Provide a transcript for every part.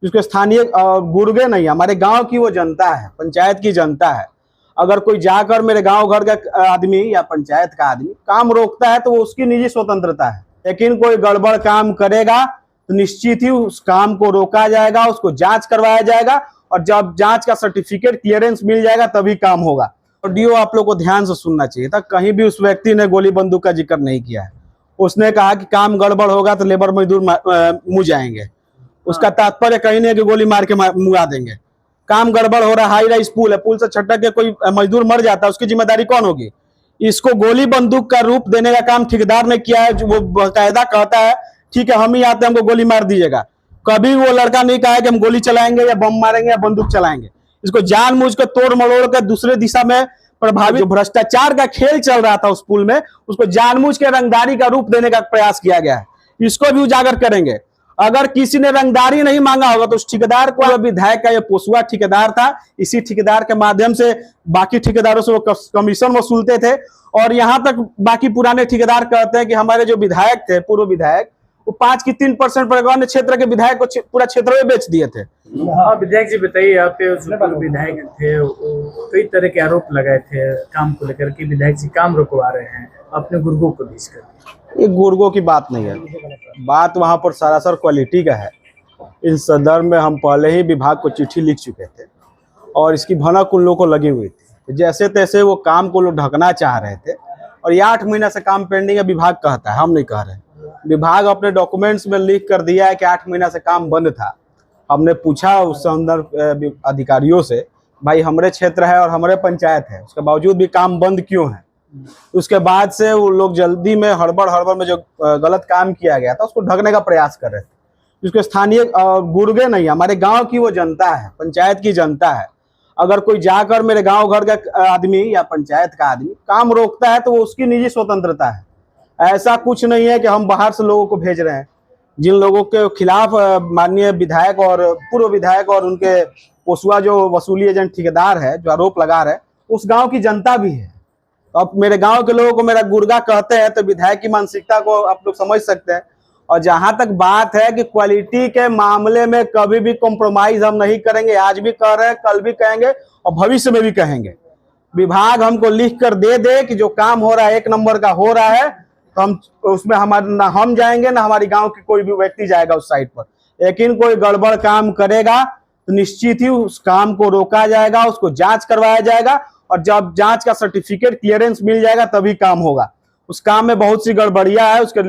जिसको स्थानीय गुर्गे नहीं, हमारे गांव की वो जनता है, पंचायत की जनता है। अगर कोई जाकर मेरे गांव घर का आदमी या पंचायत का आदमी काम रोकता है तो वो उसकी निजी स्वतंत्रता है, लेकिन कोई गड़बड़ काम करेगा तो निश्चित ही उस काम को रोका जाएगा, उसको जांच करवाया जाएगा और जब जांच का सर्टिफिकेट क्लियरेंस मिल जाएगा तभी काम होगा। ऑडियो आप लोग को ध्यान से सुनना चाहिए था, कहीं भी उस व्यक्ति ने गोली बंदूक का जिक्र नहीं किया है। उसने कहा कि काम गड़बड़ होगा तो लेबर मजदूर मुँह जाएंगे, उसका तात्पर्य कहीं नहीं कि गोली मार के मुआ देंगे। काम गड़बड़ हो रहा है, हाई राइज पुल है, पुल से छटक के कोई मजदूर मर जाता है, उसकी जिम्मेदारी कौन होगी? इसको गोली बंदूक का रूप देने का काम ठेकेदार ने किया है। जो वो बाकायदा कहता है ठीक है हम ही आते हैं, हमको गोली मार दीजिएगा। कभी वो लड़का नहीं कहा कि हम गोली चलाएंगे या बम मारेंगे या बंदूक चलाएंगे। इसको जानबूझ के तोड़ मरोड़ कर दूसरे दिशा में प्रभावित, जो भ्रष्टाचार का खेल चल रहा था उस पुल में, उसको जानबूझ के रंगदारी का रूप देने का प्रयास किया गया है। इसको भी उजागर करेंगे। अगर किसी ने रंगदारी नहीं मांगा होगा तो उस ठेकेदार को, विधायक का ये पोसुआ ठेकेदार था, इसी ठेकेदार के माध्यम से बाकी ठेकेदारों से वो कमीशन वसूलते थे। और यहाँ तक बाकी पुराने ठेकेदार कहते हैं कि हमारे जो विधायक थे, पूर्व विधायक, वो 5 की 3% पर अन्य क्षेत्र के विधायक को पूरा क्षेत्र में बेच दिए थे। हाँ विधायक जी बताइए, आप विधायक थे, कई तरह के आरोप लगाए थे काम को लेकर कि विधायक जी काम रुकवा रहे हैं अपने गुर्गों को बीच कर। ये गुर्गों की बात नहीं है, बात वहां पर सरासर क्वालिटी का है। इस संदर्भ में हम पहले ही विभाग को चिट्ठी लिख चुके थे और इसकी भनक उन लोगों को लगी हुई थी। जैसे तैसे वो काम को लोग ढकना चाह रहे थे और ये 8 महीना से काम पेंडिंग है, विभाग कहता है, हम नहीं कह रहे। विभाग अपने डॉक्यूमेंट्स में लिख कर दिया है कि 8 महीना से काम बंद था। हमने पूछा उस संदर्भ अधिकारियों से, भाई हमारे क्षेत्र है और हमारे पंचायत है, उसके बावजूद भी काम बंद क्यों है? उसके बाद से वो लोग जल्दी में हड़बड़ में जो गलत काम किया गया था उसको ढकने का प्रयास कर रहे थे। जिसको स्थानीय गुर्गे नहीं, हमारे गांव की वो जनता है, पंचायत की जनता है। अगर कोई जाकर मेरे गांव घर का आदमी या पंचायत का आदमी काम रोकता है तो वो उसकी निजी स्वतंत्रता है। ऐसा कुछ नहीं है कि हम बाहर से लोगों को भेज रहे हैं। जिन लोगों के खिलाफ माननीय विधायक और पूर्व विधायक और उनके पोसुआ जो वसूली एजेंट ठेकेदार है जो आरोप लगा रहे हैं, उस गांव की जनता भी है। अब मेरे गांव के लोगों को मेरा गुर्गा कहते हैं तो विधायक की मानसिकता को आप लोग समझ सकते हैं। और जहां तक बात है कि क्वालिटी के मामले में कभी भी कॉम्प्रोमाइज हम नहीं करेंगे, आज भी कह रहे हैं, कल भी कहेंगे और भविष्य में भी कहेंगे। विभाग हमको लिख कर दे दे कि जो काम हो रहा है 1 नंबर का हो रहा है, तो हम उसमें ना हम जाएंगे ना हमारी गांव की कोई भी व्यक्ति जाएगा उस साइट पर। लेकिन कोई गड़बड़ काम करेगा तो निश्चित ही उस काम को रोका जाएगा, उसको जांच करवाया जाएगा और जब जांच का सर्टिफिकेट क्लियरेंस मिल जाएगा तभी काम होगा। उस काम में बहुत सी गड़बड़ियां है, उसके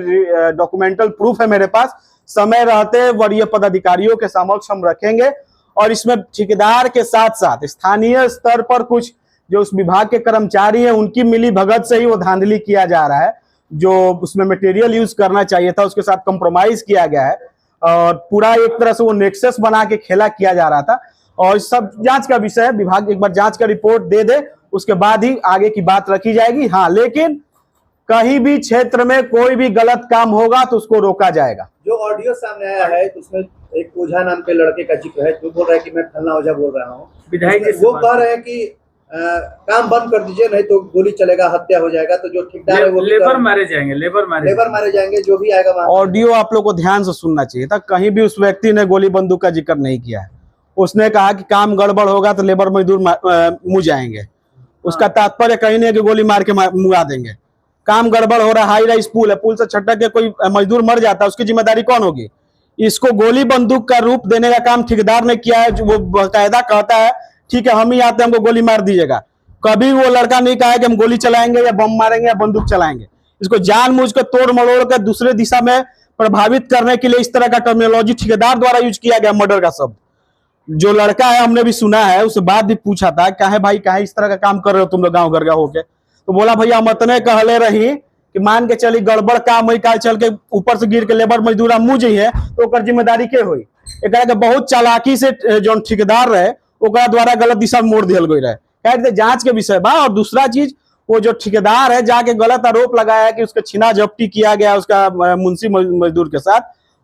डॉक्यूमेंटल प्रूफ है मेरे पास। समय रहते वरीय पदाधिकारियों के समक्ष हम रखेंगे और इसमें ठेकेदार के साथ साथ स्थानीय स्तर पर कुछ जो उस विभाग के कर्मचारी हैं उनकी मिली भगत से ही वो धांधली किया जा रहा है। जो उसमें मटेरियल यूज करना चाहिए था उसके साथ कंप्रोमाइज किया गया है और पूरा एक तरह से वो नेक्सस बना के खेला किया जा रहा था। और सब जांच का विषय है, विभाग एक बार जांच का रिपोर्ट दे दे उसके बाद ही आगे की बात रखी जाएगी। हाँ, लेकिन कहीं भी क्षेत्र में कोई भी गलत काम होगा तो उसको रोका जाएगा। जो ऑडियो सामने आया है तो उसमें एक ओझा नाम के लड़के का जिक्र है जो बोल रहा है कि मैं फलना ओझा बोल रहा हूँ। विधायक वो कह रहे हैं कि काम बंद कर दीजिए नहीं तो गोली चलेगा, हत्या हो जाएगा। तो जो ठेकेदार है वो लेबर मारे जाएंगे, जो भी आएगा। ऑडियो आप लोग को ध्यान से सुनना चाहिए था, कहीं भी उस व्यक्ति ने गोली बंदूक का जिक्र नहीं किया है। उसने कहा कि काम गड़बड़ होगा तो लेबर मजदूर मुँह जाएंगे, उसका तात्पर्य कहीं नहीं कि गोली मार के मुआ देंगे। काम गड़बड़ हो रहा है, हाई राइज पुल है, पुल से छटक के कोई मजदूर मर जाता है, उसकी जिम्मेदारी कौन होगी? इसको गोली बंदूक का रूप देने का काम ठेकेदार ने किया है। जो वो बाकायदा कहता है ठीक है हम ही आते हैं, हमको गोली मार दीजिएगा। कभी वो लड़का नहीं कहा कि हम गोली चलाएंगे या बम मारेंगे या बंदूक चलाएंगे। इसको जानबूझ के तोड़ मरोड़ कर दूसरे दिशा में प्रभावित करने के लिए इस तरह का टर्मिनोलॉजी ठेकेदार द्वारा यूज किया गया, मर्डर का शब्द। जो लड़का है हमने भी सुना है, उससे बात भी पूछा था, कहे भाई कहे इस तरह का काम कर रहे हो तुम लोग गाँव घर का होके? तो बोला भैया हम इतने कहले रही कि मान के चली गड़बड़ काम हुई, काल चल के ऊपर से गिर के लेबर मजदूरा मुँह जाइए तो ओकर जिम्मेदारी के हुई? एक बहुत चालाकी से जो ठेकेदार रहे ओकरा द्वारा गलत दिशा में मोड़ दिया गई रहे। कह जांच के विषय बा। और दूसरा चीज, वो जो ठेकेदार है जाके गलत आरोप लगाया कि उसका छीना झपटी किया गया उसका मुंशी मजदूर के साथ।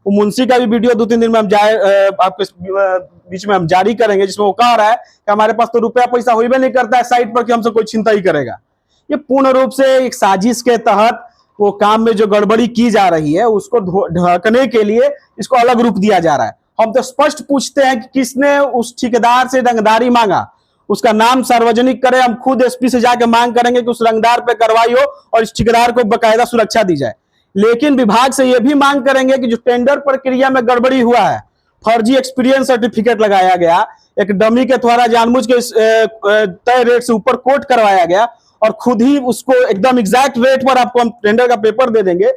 वो मुंशी का भी वीडियो 2-3 दिन में हम आपके बीच में हम जारी करेंगे, जिसमें वो कह रहा है कि हमारे पास तो रुपया पैसा हुई भी नहीं करता है साइट पर कि हमसे कोई चिंता ही करेगा। ये पूर्ण रूप से एक साजिश के तहत वो काम में जो गड़बड़ी की जा रही है उसको ढकने के लिए इसको अलग रूप दिया जा रहा है। हम तो स्पष्ट पूछते हैं कि किसने उस ठेकेदार से रंगदारी मांगा, उसका नाम सार्वजनिक करे। हम खुद एसपी से जाके मांग करेंगे कि उस रंगदार पे कार्रवाई हो और इस ठेकेदार को बकायदा सुरक्षा दी जाए। लेकिन विभाग से यह भी मांग करेंगे कि जो टेंडर प्रक्रिया में गड़बड़ी हुआ है, फर्जी एक्सपीरियंस सर्टिफिकेट लगाया गया, एक डमी के द्वारा जानबूझ के तय रेट से ऊपर कोट करवाया गया और खुद ही उसको एकदम एग्जैक्ट रेट पर आपको हम टेंडर का पेपर दे देंगे,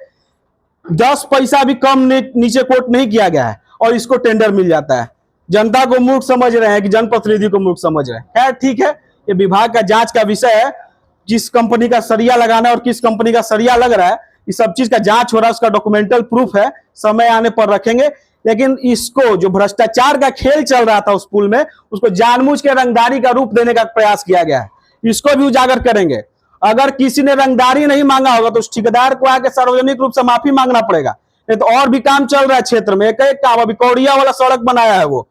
10 पैसा भी कम नीचे कोट नहीं किया गया है और इसको टेंडर मिल जाता है। जनता को मूर्ख समझ रहे हैं कि जनप्रतिनिधि को मूर्ख समझ रहे हैं। खैर ठीक है, ये विभाग का जांच का विषय है। जिस कंपनी का सरिया लगाना है और किस कंपनी का सरिया लग रहा है, इस सब चीज का जांच हो रहा है, उसका डॉक्यूमेंटल प्रूफ है, समय आने पर रखेंगे। लेकिन इसको जो भ्रष्टाचार का खेल चल रहा था उस पुल में, उसको जानबूझ के रंगदारी का रूप देने का प्रयास किया गया है, इसको भी उजागर करेंगे। अगर किसी ने रंगदारी नहीं मांगा होगा तो उस ठेकेदार को आके सार्वजनिक रूप से माफी मांगना पड़ेगा। नहीं तो और भी काम चल रहा है क्षेत्र में, एक काम अभी कौड़िया वाला सड़क बनाया है, वो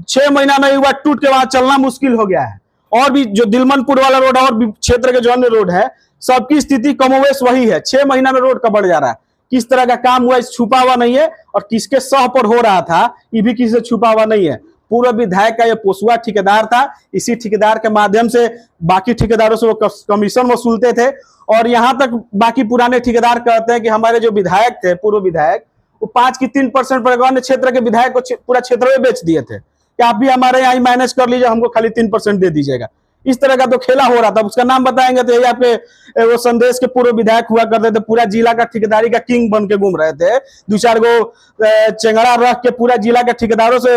6 महीना में एक बार टूट के वहां चलना मुश्किल हो गया है। और भी जो दिलमनपुर वाला रोड है और भी क्षेत्र के जो अन्य रोड है, सबकी स्थिति कमोवेश वही है। 6 महीना में रोड का बढ़ जा रहा है। किस तरह का काम हुआ इस छुपा हुआ नहीं है, और किसके सह पर हो रहा था ये भी किसी से छुपा हुआ नहीं है। पूर्व विधायक का ये पोसुआ ठेकेदार था, इसी ठेकेदार के माध्यम से बाकी ठेकेदारों से वो कमीशन वसूलते थे। और यहां तक बाकी पुराने ठेकेदार कहते हैं कि हमारे जो विधायक थे, पूर्व विधायक, वो 5 की 3% पर अन्य क्षेत्र के विधायक को पूरा क्षेत्र में बेच दिए थे कि आप भी हमारे यहाँ मैनेज कर लीजिए, हमको खाली 3% दे दीजिएगा। इस तरह का तो खेला हो रहा था। उसका नाम बताएंगे तो यही आपके वो संदेश के पूर्व विधायक हुआ करते थे, पूरा जिला का ठेकेदारी का किंग बन के घूम रहे थे। 2-4 गो चेंगड़ा रख के पूरा जिला के ठेकेदारों से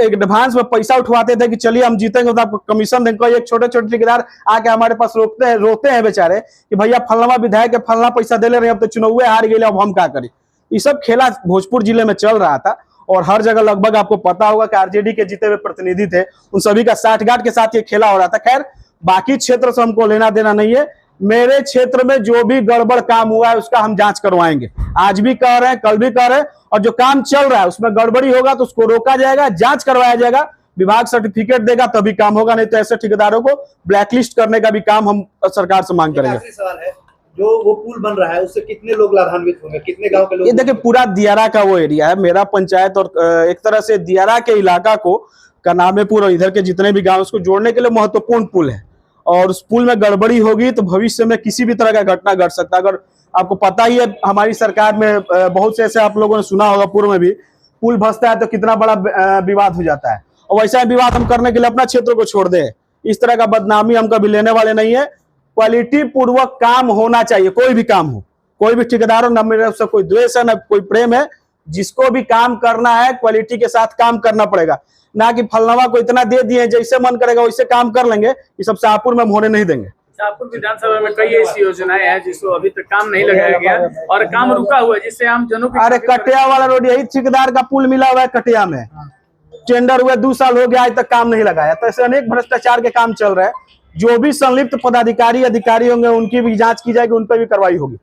एडवांस में पैसा उठवाते थे कि चलिए हम जीतेंगे तो आपको कमीशन देंगे। एक छोटे छोटे ठेकेदार आके हमारे पास रोते हैं बेचारे कि भैया फलना विधायक के फलना पैसा दे ले रहे हैं, अब तो चुनाव हार गए, अब हम क्या करें। ये सब खेला भोजपुर जिले में चल रहा था और हर जगह लगभग आपको पता होगा कि आरजेडी के जीते हुए प्रतिनिधि थे, उन सभी का साठगांठ के साथ ये खेला हो रहा था। खैर बाकी क्षेत्र से हमको लेना देना नहीं है। मेरे क्षेत्र में जो भी गड़बड़ काम हुआ है उसका हम जांच करवाएंगे। आज भी कह रहे हैं, कल भी कह रहे हैं, और जो काम चल रहा है उसमें गड़बड़ी होगा तो उसको रोका जाएगा, जांच करवाया जाएगा, विभाग सर्टिफिकेट देगा तभी काम होगा, नहीं तो ऐसे ठेकेदारों को ब्लैकलिस्ट करने का भी काम हम सरकार से मांग करेंगे। आखिरी सवाल है, जो वो पुल बन रहा है उससे कितने लोग लाभान्वित होंगे, कितने गांव के लोग? ये देखिए पूरा दियारा का वो एरिया है, मेरा पंचायत और एक तरह से दियारा के इलाका को का नाम है पूरा, इधर के जितने भी गांव उसको जोड़ने के लिए महत्वपूर्ण पुल है। और उस पुल में गड़बड़ी होगी तो भविष्य में किसी भी तरह का घटना घट सकता है। अगर आपको पता ही है हमारी सरकार में बहुत से ऐसे आप लोगों ने सुना होगा, पूर्व में भी पुल धंसता है तो कितना बड़ा विवाद हो जाता है। और वैसा विवाद हम करने के लिए अपना क्षेत्र को छोड़ दें, इस तरह का बदनामी हम कभी लेने वाले नहीं है। क्वालिटी पूर्वक काम होना चाहिए, कोई भी काम हो, कोई भी ठेकेदार हो, न मेरे से कोई द्वेष है न कोई प्रेम है। जिसको भी काम करना है क्वालिटी के साथ काम करना पड़ेगा, ना कि फलनवा को इतना दे दिए जैसे मन करेगा वैसे काम कर लेंगे। ये सब शाहपुर में हम होने नहीं देंगे। शाहपुर विधानसभा में कई ऐसी योजनाएं हैं जिसको अभी तक काम नहीं लगाया गया और काम रुका हुआ है, जिससे आम जनों की। अरे कटिया वाला रोड, यही ठेकेदार का पुल मिला हुआ है कटिया में, टेंडर हुए 2 साल हो गया, आज तक काम नहीं लगाया। तो ऐसे अनेक भ्रष्टाचार के काम चल रहे हैं। जो भी संलिप्त पदाधिकारी अधिकारी होंगे उनकी भी जांच की जाएगी, उन पर भी कार्रवाई होगी।